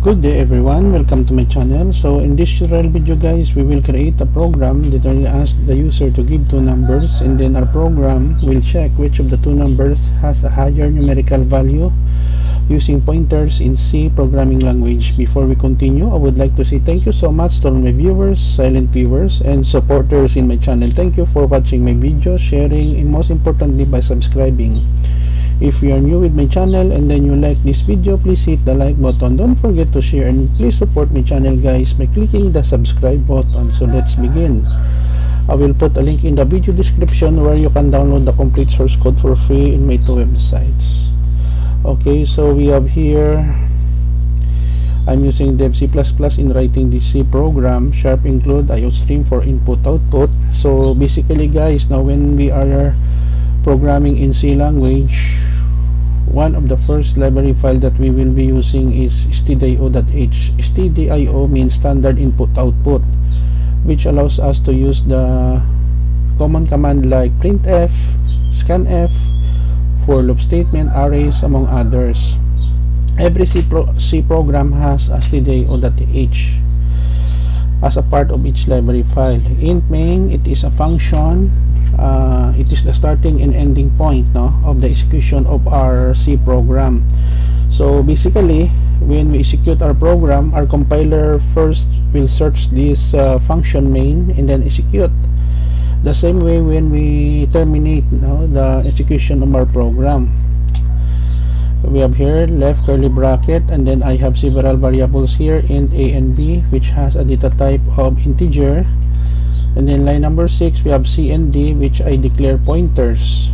Good day everyone, welcome to my channel. So in this tutorial video guys, we will create a program that will ask the user to give two numbers, and then our program will check which of the two numbers has a higher numerical value using pointers in C programming language. Before we continue, I would like to say thank you so much to all my viewers, silent viewers, and supporters in my channel. Thank you for watching my video, sharing, and most importantly by subscribing. If you are new with my channel and then you like this video, please hit the like button. Don't forget to share, and please support my channel guys by clicking the subscribe button. So let's begin. I will put a link in the video description where you can download the complete source code for free in my two websites. Okay, so we have here, I'm using dev C++ in writing this C program, sharp include IOStream for input output. So basically guys, now when we are programming in C language, one of the first library file that we will be using is stdio.h. stdio means standard input output, which allows us to use the common command like printf, scanf, for loop statement, arrays, among others. Every C program has a stdio.h as a part of each library file. Int main, it is a function. It is the starting and ending point of the execution of our C program. So basically, when we execute our program, our compiler first will search this function main and then execute. The same way when we terminate the execution of our program. We have here left curly bracket, and then I have several variables here, int a and b, which has a data type of integer. And then line number 6, we have C and D, which I declare pointers.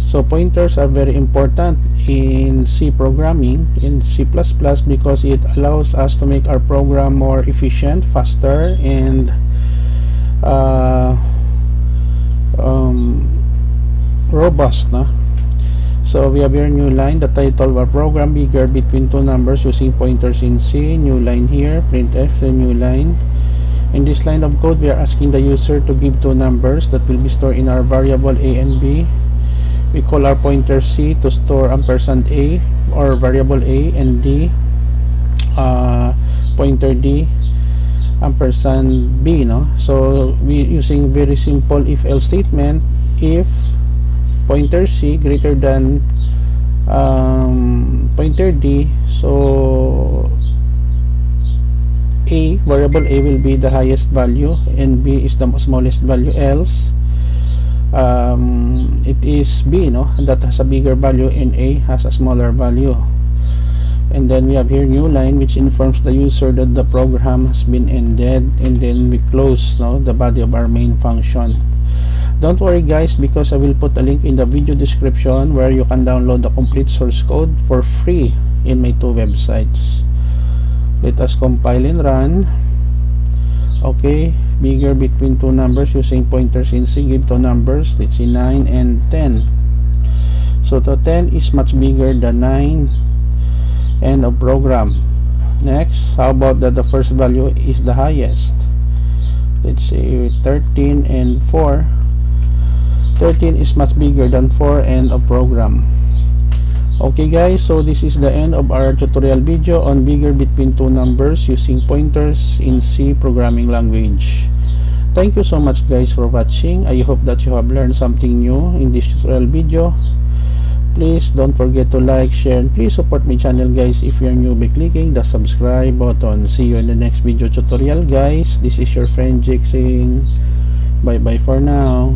So pointers are very important in C programming, in C++, because it allows us to make our program more efficient, faster, and robust. So we have here new line, the title of our program, bigger between two numbers using pointers in C. New line here, printf, the new line. In this line of code, we are asking the user to give two numbers that will be stored in our variable a and b. We call our pointer C to store ampersand a, or variable a, and d, pointer d, ampersand b. So we using very simple if else statement. If pointer C greater than pointer d, so a, variable a, will be the highest value and b is the smallest value, else it is b that has a bigger value and a has a smaller value. And then we have here new line, which informs the user that the program has been ended, and then we close the body of our main function. Don't worry guys, because I will put a link in the video description where you can download the complete source code for free in my two websites. Let us compile and run. Okay, bigger between two numbers using pointers in C, give two numbers, let's see 9 and 10. So the 10 is much bigger than 9. End of program. Next, how about that the first value is the highest? Let's say 13 and 4. 13 is much bigger than 4. End of program. Okay guys, so this is the end of our tutorial video on bigger between two numbers using pointers in C programming language. Thank you so much guys for watching. I hope that you have learned something new in this tutorial video. Please don't forget to like, share, and please support my channel guys if you are new by clicking the subscribe button. See you in the next video tutorial guys. This is your friend Jake saying bye bye for now.